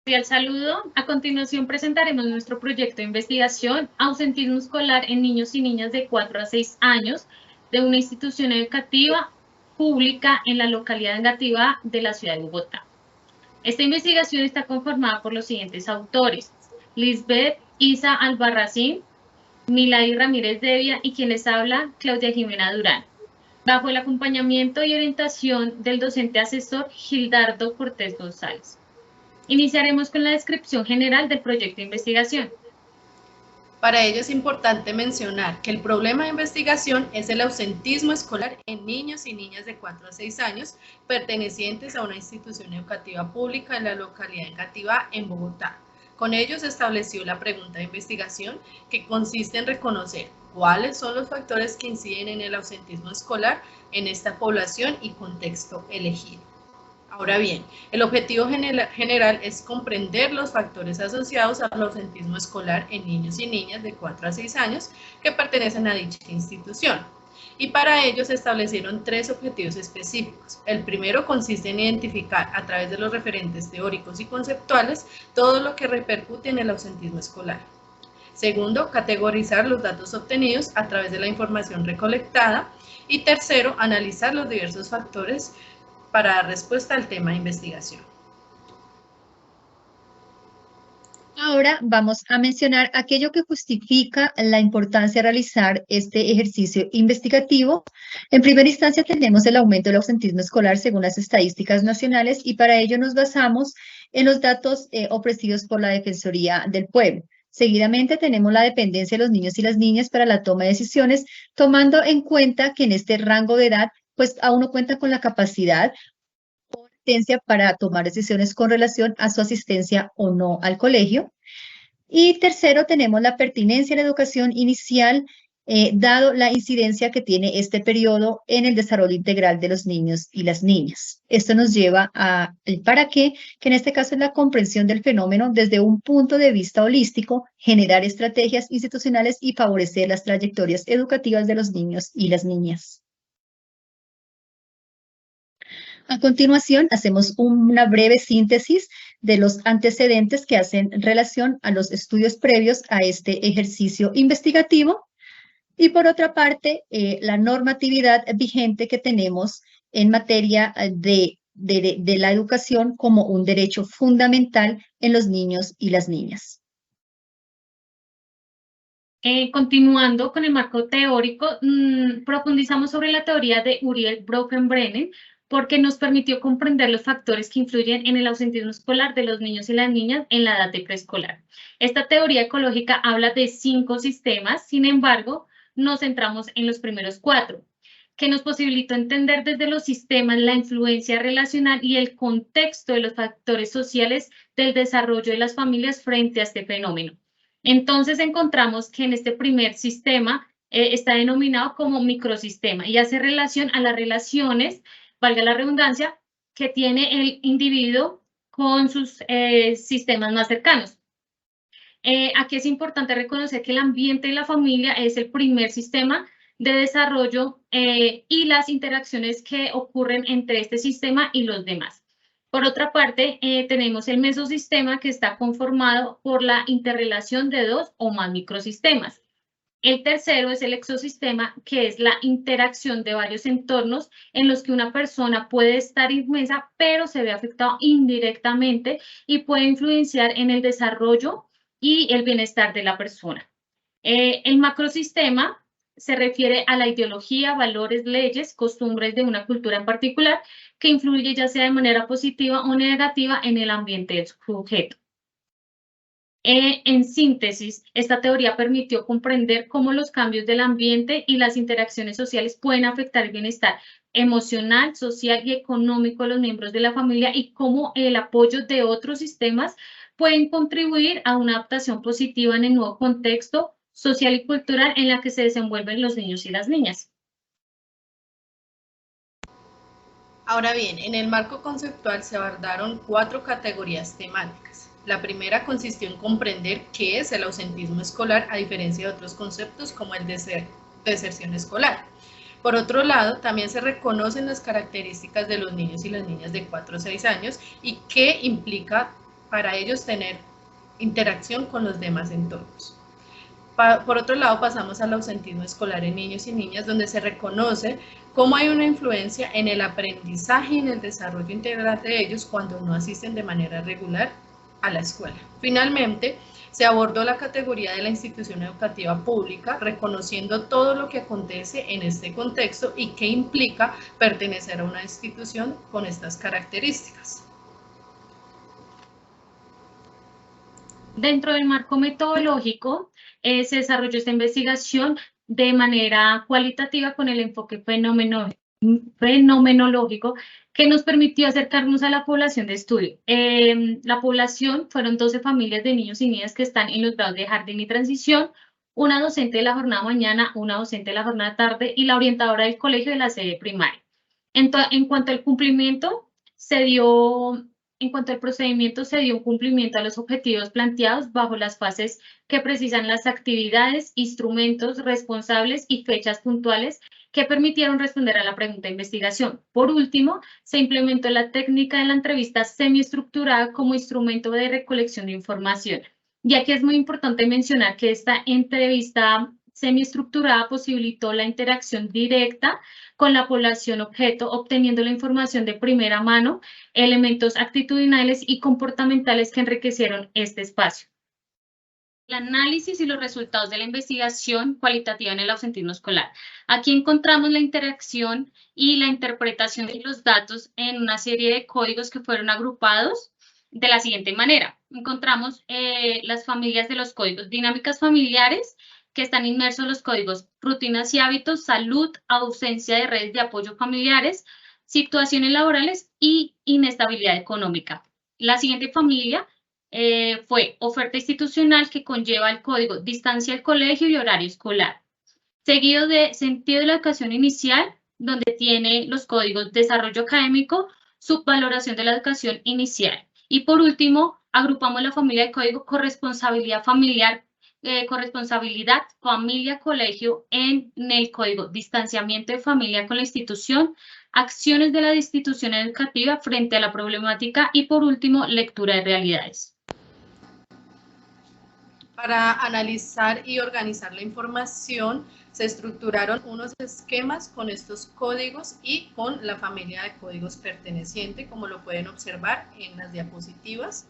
Cordial saludo. A continuación presentaremos nuestro proyecto de investigación Ausentismo escolar en niños y niñas de 4 a 6 años de una institución educativa pública en la localidad de Engativá de la ciudad de Bogotá. Esta investigación está conformada por los siguientes autores: Lisbeth Isa Albarracín, Milady Ramírez Devia y quien les habla, Claudia Jimena Durán, bajo el acompañamiento y orientación del docente asesor Gildardo Cortés González. Iniciaremos con la descripción general del proyecto de investigación. Para ello es importante mencionar que el problema de investigación es el ausentismo escolar en niños y niñas de 4 a 6 años pertenecientes a una institución educativa pública en la localidad de Engativá, en Bogotá. Con ello se estableció la pregunta de investigación, que consiste en reconocer cuáles son los factores que inciden en el ausentismo escolar en esta población y contexto elegido. Ahora bien, el objetivo general es comprender los factores asociados al ausentismo escolar en niños y niñas de 4 a 6 años que pertenecen a dicha institución. Y para ello se establecieron 3 objetivos específicos. El primero consiste en identificar a través de los referentes teóricos y conceptuales todo lo que repercute en el ausentismo escolar. Segundo, categorizar los datos obtenidos a través de la información recolectada. Y tercero, analizar los diversos factores para dar respuesta al tema de investigación. Ahora vamos a mencionar aquello que justifica la importancia de realizar este ejercicio investigativo. En primera instancia tenemos el aumento del ausentismo escolar según las estadísticas nacionales y para ello nos basamos en los datos ofrecidos por la Defensoría del Pueblo. Seguidamente tenemos la dependencia de los niños y las niñas para la toma de decisiones, tomando en cuenta que en este rango de edad pues aún no cuenta con la capacidad o asistencia para tomar decisiones con relación a su asistencia o no al colegio. Y tercero, tenemos la pertinencia de la educación inicial, dado la incidencia que tiene este periodo en el desarrollo integral de los niños y las niñas. Esto nos lleva al para qué, que en este caso es la comprensión del fenómeno desde un punto de vista holístico, generar estrategias institucionales y favorecer las trayectorias educativas de los niños y las niñas. A continuación, hacemos una breve síntesis de los antecedentes que hacen relación a los estudios previos a este ejercicio investigativo. Y por otra parte, la normatividad vigente que tenemos en materia de la educación como un derecho fundamental en los niños y las niñas. Continuando con el marco teórico, profundizamos sobre la teoría de Uriel Bronfenbrenner, porque nos permitió comprender los factores que influyen en el ausentismo escolar de los niños y las niñas en la edad de preescolar. Esta teoría ecológica habla de 5 sistemas, sin embargo, nos centramos en los primeros 4, que nos posibilitó entender desde los sistemas la influencia relacional y el contexto de los factores sociales del desarrollo de las familias frente a este fenómeno. Entonces encontramos que en este primer sistema está denominado como microsistema y hace relación a las relaciones, valga la redundancia, que tiene el individuo con sus sistemas más cercanos. Aquí es importante reconocer que el ambiente y la familia es el primer sistema de desarrollo y las interacciones que ocurren entre este sistema y los demás. Por otra parte, tenemos el mesosistema, que está conformado por la interrelación de 2 o más microsistemas. El tercero es el exosistema, que es la interacción de varios entornos en los que una persona puede estar inmersa, pero se ve afectado indirectamente y puede influenciar en el desarrollo y el bienestar de la persona. El macrosistema se refiere a la ideología, valores, leyes, costumbres de una cultura en particular, que influye ya sea de manera positiva o negativa en el ambiente del sujeto. En síntesis, esta teoría permitió comprender cómo los cambios del ambiente y las interacciones sociales pueden afectar el bienestar emocional, social y económico de los miembros de la familia y cómo el apoyo de otros sistemas pueden contribuir a una adaptación positiva en el nuevo contexto social y cultural en la que se desenvuelven los niños y las niñas. Ahora bien, en el marco conceptual se abordaron 4 categorías temáticas. La primera consistió en comprender qué es el ausentismo escolar, a diferencia de otros conceptos como el de deserción escolar. Por otro lado, también se reconocen las características de los niños y las niñas de 4 a 6 años y qué implica para ellos tener interacción con los demás entornos. Por otro lado, pasamos al ausentismo escolar en niños y niñas, donde se reconoce cómo hay una influencia en el aprendizaje y en el desarrollo integral de ellos cuando no asisten de manera regular a la escuela. Finalmente, se abordó la categoría de la institución educativa pública, reconociendo todo lo que acontece en este contexto y qué implica pertenecer a una institución con estas características. Dentro del marco metodológico, se desarrolló esta investigación de manera cualitativa con el enfoque fenomenológico que nos permitió acercarnos a la población de estudio. La población fueron 12 familias de niños y niñas que están en los grados de jardín y transición, una docente de la jornada mañana, una docente de la jornada tarde y la orientadora del colegio de la sede primaria. En cuanto al cumplimiento, en cuanto al procedimiento, se dio un cumplimiento a los objetivos planteados bajo las fases que precisan las actividades, instrumentos, responsables y fechas puntuales que permitieron responder a la pregunta de investigación. Por último, se implementó la técnica de la entrevista semiestructurada como instrumento de recolección de información. Y aquí es muy importante mencionar que esta entrevista semiestructurada posibilitó la interacción directa con la población objeto, obteniendo la información de primera mano, elementos actitudinales y comportamentales que enriquecieron este espacio. El análisis y los resultados de la investigación cualitativa en el ausentismo escolar. Aquí encontramos la interacción y la interpretación de los datos en una serie de códigos que fueron agrupados de la siguiente manera. Encontramos las familias de los códigos dinámicas familiares, que están inmersos los códigos rutinas y hábitos, salud, ausencia de redes de apoyo familiares, situaciones laborales y inestabilidad económica. La siguiente familia fue oferta institucional, que conlleva el código distancia al colegio y horario escolar, seguido de sentido de la educación inicial, donde tiene los códigos desarrollo académico, subvaloración de la educación inicial. Y por último, agrupamos la familia de código corresponsabilidad familiar, corresponsabilidad, familia, colegio en el código distanciamiento de familia con la institución, acciones de la institución educativa frente a la problemática y por último, lectura de realidades. Para analizar y organizar la información, se estructuraron unos esquemas con estos códigos y con la familia de códigos perteneciente, como lo pueden observar en las diapositivas.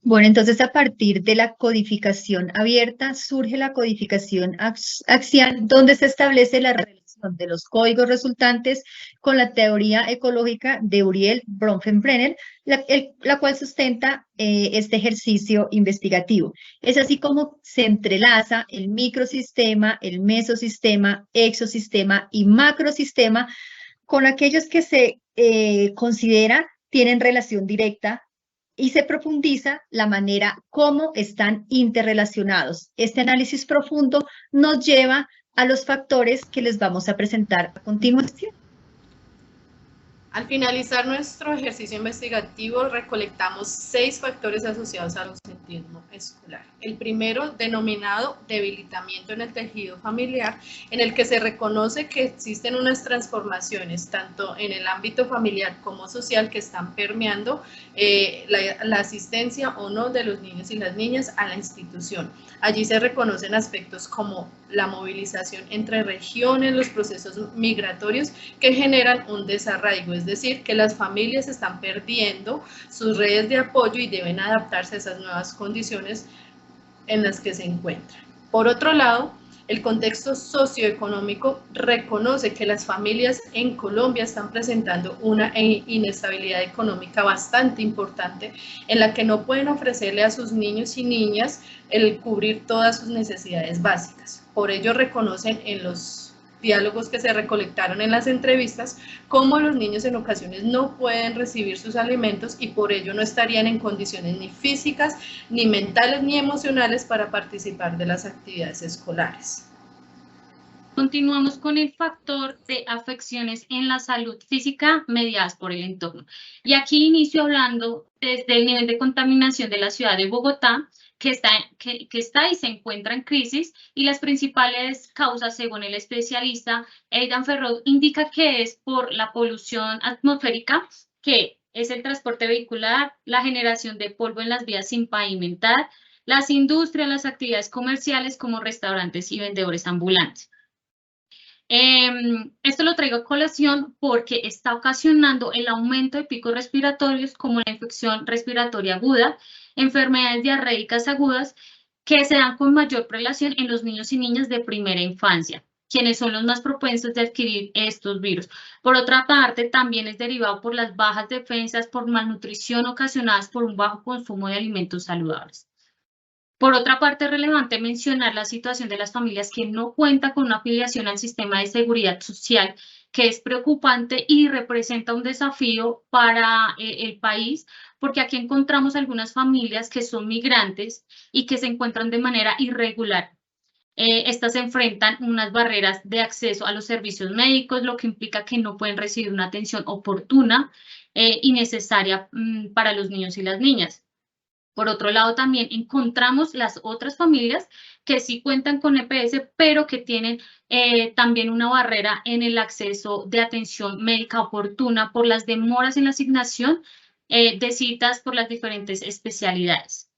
Bueno, entonces a partir de la codificación abierta surge la codificación axial, donde se establece la relación de los códigos resultantes con la teoría ecológica de Uriel Bronfenbrenner, la cual sustenta este ejercicio investigativo. Es así como se entrelaza el microsistema, el mesosistema, exosistema y macrosistema con aquellos que se considera tienen relación directa, y se profundiza la manera como están interrelacionados. Este análisis profundo nos lleva a los factores que les vamos a presentar a continuación. Al finalizar nuestro ejercicio investigativo, recolectamos 6 factores asociados al ausentismo escolar. El primero, denominado debilitamiento en el tejido familiar, en el que se reconoce que existen unas transformaciones, tanto en el ámbito familiar como social, que están permeando la asistencia o no de los niños y las niñas a la institución. Allí se reconocen aspectos como la movilización entre regiones, los procesos migratorios que generan un desarraigo, es decir, que las familias están perdiendo sus redes de apoyo y deben adaptarse a esas nuevas condiciones en las que se encuentran. Por otro lado, el contexto socioeconómico reconoce que las familias en Colombia están presentando una inestabilidad económica bastante importante, en la que no pueden ofrecerle a sus niños y niñas el cubrir todas sus necesidades básicas. Por ello reconocen en los diálogos que se recolectaron en las entrevistas cómo los niños en ocasiones no pueden recibir sus alimentos y por ello no estarían en condiciones ni físicas, ni mentales, ni emocionales para participar de las actividades escolares. Continuamos con el factor de afecciones en la salud física mediadas por el entorno. Y aquí inicio hablando desde el nivel de contaminación de la ciudad de Bogotá, que está y se encuentra en crisis, y las principales causas, según el especialista Aidan Ferrod, indica que es por la polución atmosférica, que es el transporte vehicular, la generación de polvo en las vías sin pavimentar, las industrias, las actividades comerciales como restaurantes y vendedores ambulantes. Esto lo traigo a colación porque está ocasionando el aumento de picos respiratorios como la infección respiratoria aguda, enfermedades diarreicas agudas que se dan con mayor prelación en los niños y niñas de primera infancia, quienes son los más propensos de adquirir estos virus. Por otra parte, también es derivado por las bajas defensas por malnutrición ocasionadas por un bajo consumo de alimentos saludables. Por otra parte, es relevante mencionar la situación de las familias que no cuentan con una afiliación al sistema de seguridad social, que es preocupante y representa un desafío para el país, porque aquí encontramos algunas familias que son migrantes y que se encuentran de manera irregular. Estas enfrentan unas barreras de acceso a los servicios médicos, lo que implica que no pueden recibir una atención oportuna y necesaria para los niños y las niñas. Por otro lado, también encontramos las otras familias que sí cuentan con EPS, pero que tienen también una barrera en el acceso de atención médica oportuna por las demoras en la asignación de citas por las diferentes especialidades.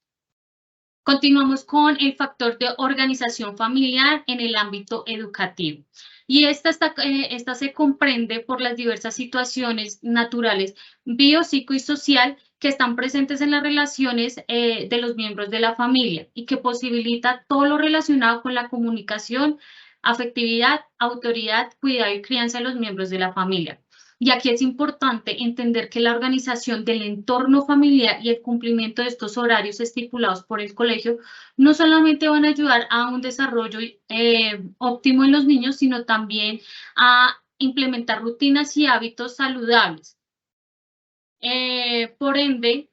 Continuamos con el factor de organización familiar en el ámbito educativo. Y esta se comprende por las diversas situaciones naturales, bio, psico y social que están presentes en las relaciones de los miembros de la familia y que posibilita todo lo relacionado con la comunicación, afectividad, autoridad, cuidado y crianza de los miembros de la familia. Y aquí es importante entender que la organización del entorno familiar y el cumplimiento de estos horarios estipulados por el colegio no solamente van a ayudar a un desarrollo óptimo en los niños, sino también a implementar rutinas y hábitos saludables. Por ende,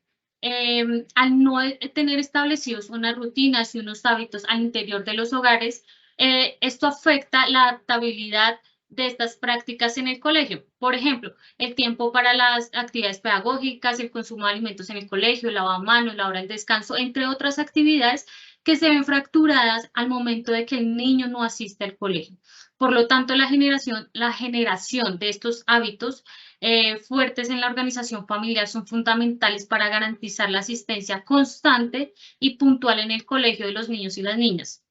al no tener establecidos unas rutinas y unos hábitos al interior de los hogares, esto afecta la adaptabilidad de estas prácticas en el colegio. Por ejemplo, el tiempo para las actividades pedagógicas, el consumo de alimentos en el colegio, el lavado de manos, la hora del descanso, entre otras actividades que se ven fracturadas al momento de que el niño no asiste al colegio. Por lo tanto, la generación de estos hábitos fuertes en la organización familiar son fundamentales para garantizar la asistencia constante y puntual en el colegio de los niños y las niñas.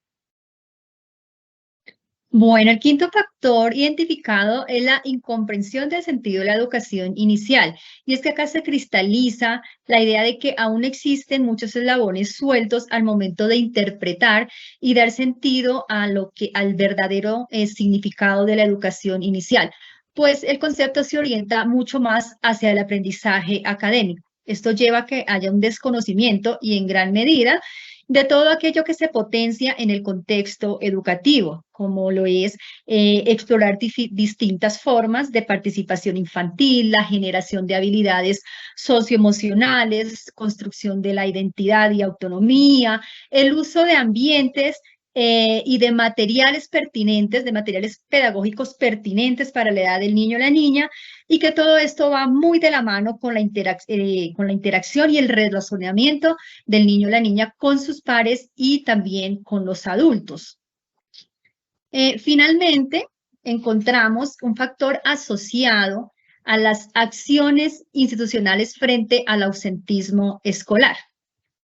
Bueno, el quinto factor identificado es la incomprensión del sentido de la educación inicial. Y es que acá se cristaliza la idea de que aún existen muchos eslabones sueltos al momento de interpretar y dar sentido a al verdadero significado de la educación inicial. Pues el concepto se orienta mucho más hacia el aprendizaje académico. Esto lleva a que haya un desconocimiento y en gran medida de todo aquello que se potencia en el contexto educativo, como lo es explorar distintas formas de participación infantil, la generación de habilidades socioemocionales, construcción de la identidad y autonomía, el uso de ambientes y de materiales pertinentes, de materiales pedagógicos pertinentes para la edad del niño o la niña, y que todo esto va muy de la mano con la interacción y el relacionamiento del niño o la niña con sus pares y también con los adultos. Finalmente, encontramos un factor asociado a las acciones institucionales frente al ausentismo escolar.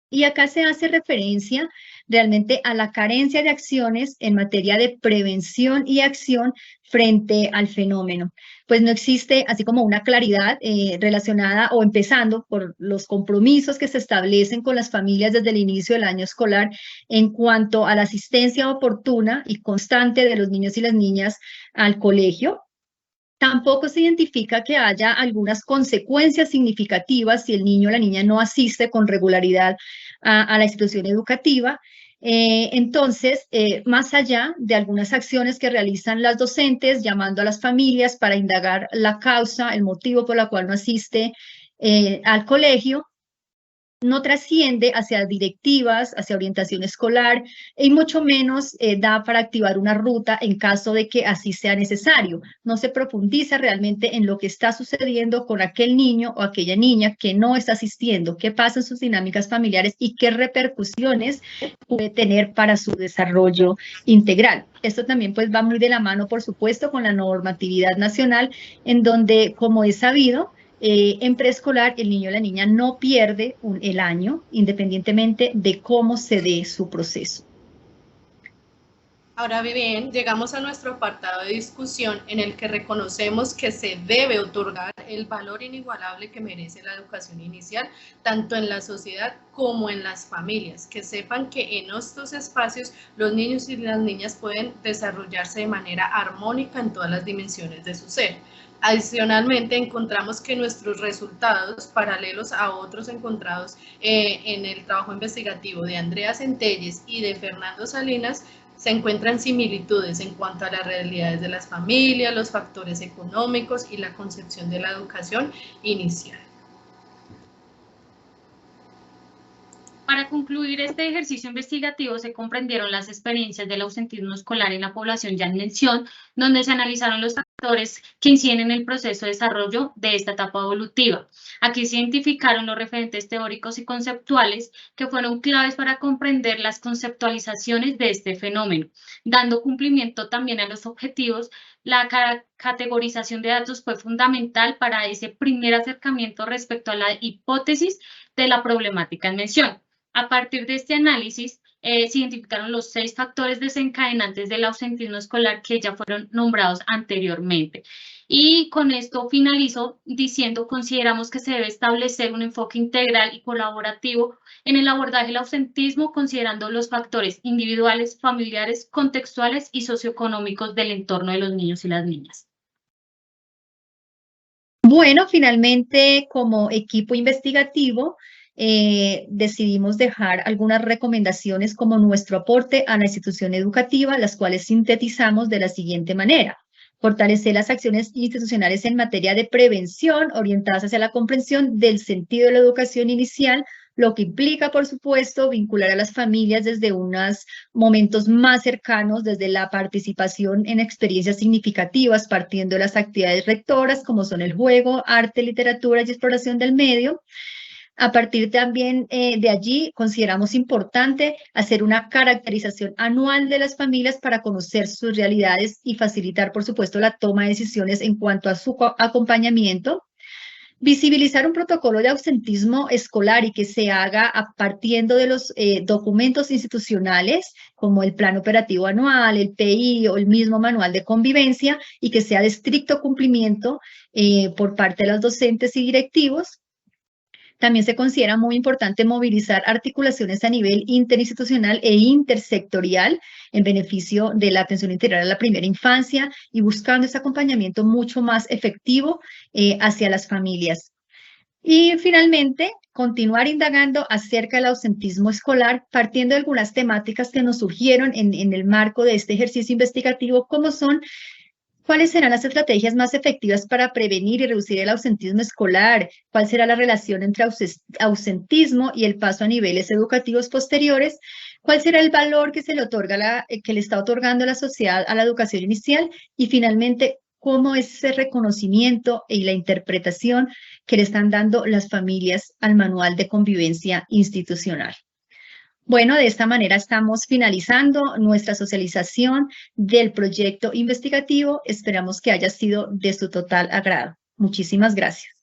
Y acá se hace referencia realmente a la carencia de acciones en materia de prevención y acción frente al fenómeno. Pues no existe así como una claridad relacionada o empezando por los compromisos que se establecen con las familias desde el inicio del año escolar en cuanto a la asistencia oportuna y constante de los niños y las niñas al colegio. Tampoco se identifica que haya algunas consecuencias significativas si el niño o la niña no asiste con regularidad a la institución educativa. Entonces, más allá de algunas acciones que realizan las docentes, llamando a las familias para indagar la causa, el motivo por la cual no asiste al colegio, no trasciende hacia directivas, hacia orientación escolar y mucho menos da para activar una ruta en caso de que así sea necesario. No se profundiza realmente en lo que está sucediendo con aquel niño o aquella niña que no está asistiendo, qué pasa en sus dinámicas familiares y qué repercusiones puede tener para su desarrollo integral. Esto también pues va muy de la mano, por supuesto, con la normatividad nacional, en donde, como es sabido, en preescolar el niño o la niña no pierde el año independientemente de cómo se dé su proceso. Ahora bien, llegamos a nuestro apartado de discusión en el que reconocemos que se debe otorgar el valor inigualable que merece la educación inicial, tanto en la sociedad como en las familias, que sepan que en estos espacios los niños y las niñas pueden desarrollarse de manera armónica en todas las dimensiones de su ser. Adicionalmente, encontramos que nuestros resultados, paralelos a otros encontrados en el trabajo investigativo de Andrea Centelles y de Fernando Salinas, se encuentran similitudes en cuanto a las realidades de las familias, los factores económicos y la concepción de la educación inicial. Para concluir este ejercicio investigativo se comprendieron las experiencias del ausentismo escolar en la población ya en mención, donde se analizaron los factores que inciden en el proceso de desarrollo de esta etapa evolutiva. Aquí se identificaron los referentes teóricos y conceptuales que fueron claves para comprender las conceptualizaciones de este fenómeno, dando cumplimiento también a los objetivos. La categorización de datos fue fundamental para ese primer acercamiento respecto a la hipótesis de la problemática en mención. A partir de este análisis, se identificaron los 6 factores desencadenantes del ausentismo escolar que ya fueron nombrados anteriormente. Y con esto finalizo diciendo, consideramos que se debe establecer un enfoque integral y colaborativo en el abordaje del ausentismo, considerando los factores individuales, familiares, contextuales y socioeconómicos del entorno de los niños y las niñas. Bueno, finalmente, como equipo investigativo, decidimos dejar algunas recomendaciones como nuestro aporte a la institución educativa, las cuales sintetizamos de la siguiente manera: fortalecer las acciones institucionales en materia de prevención orientadas hacia la comprensión del sentido de la educación inicial, lo que implica, por supuesto, vincular a las familias desde unos momentos más cercanos, desde la participación en experiencias significativas, partiendo de las actividades rectoras, como son el juego, arte, literatura y exploración del medio. A partir también de allí, consideramos importante hacer una caracterización anual de las familias para conocer sus realidades y facilitar, por supuesto, la toma de decisiones en cuanto a su acompañamiento. Visibilizar un protocolo de ausentismo escolar y que se haga partiendo de los documentos institucionales, como el Plan Operativo Anual, el PI o el mismo Manual de Convivencia, y que sea de estricto cumplimiento por parte de los docentes y directivos. También se considera muy importante movilizar articulaciones a nivel interinstitucional e intersectorial en beneficio de la atención integral a la primera infancia y buscando ese acompañamiento mucho más efectivo hacia las familias. Y finalmente, continuar indagando acerca del ausentismo escolar, partiendo de algunas temáticas que nos surgieron en el marco de este ejercicio investigativo, como son: ¿cuáles serán las estrategias más efectivas para prevenir y reducir el ausentismo escolar? ¿Cuál será la relación entre ausentismo y el paso a niveles educativos posteriores? ¿Cuál será el valor que se le otorga, que le está otorgando la sociedad a la educación inicial? Y finalmente, ¿cómo es ese reconocimiento y la interpretación que le están dando las familias al manual de convivencia institucional? Bueno, de esta manera estamos finalizando nuestra socialización del proyecto investigativo. Esperamos que haya sido de su total agrado. Muchísimas gracias.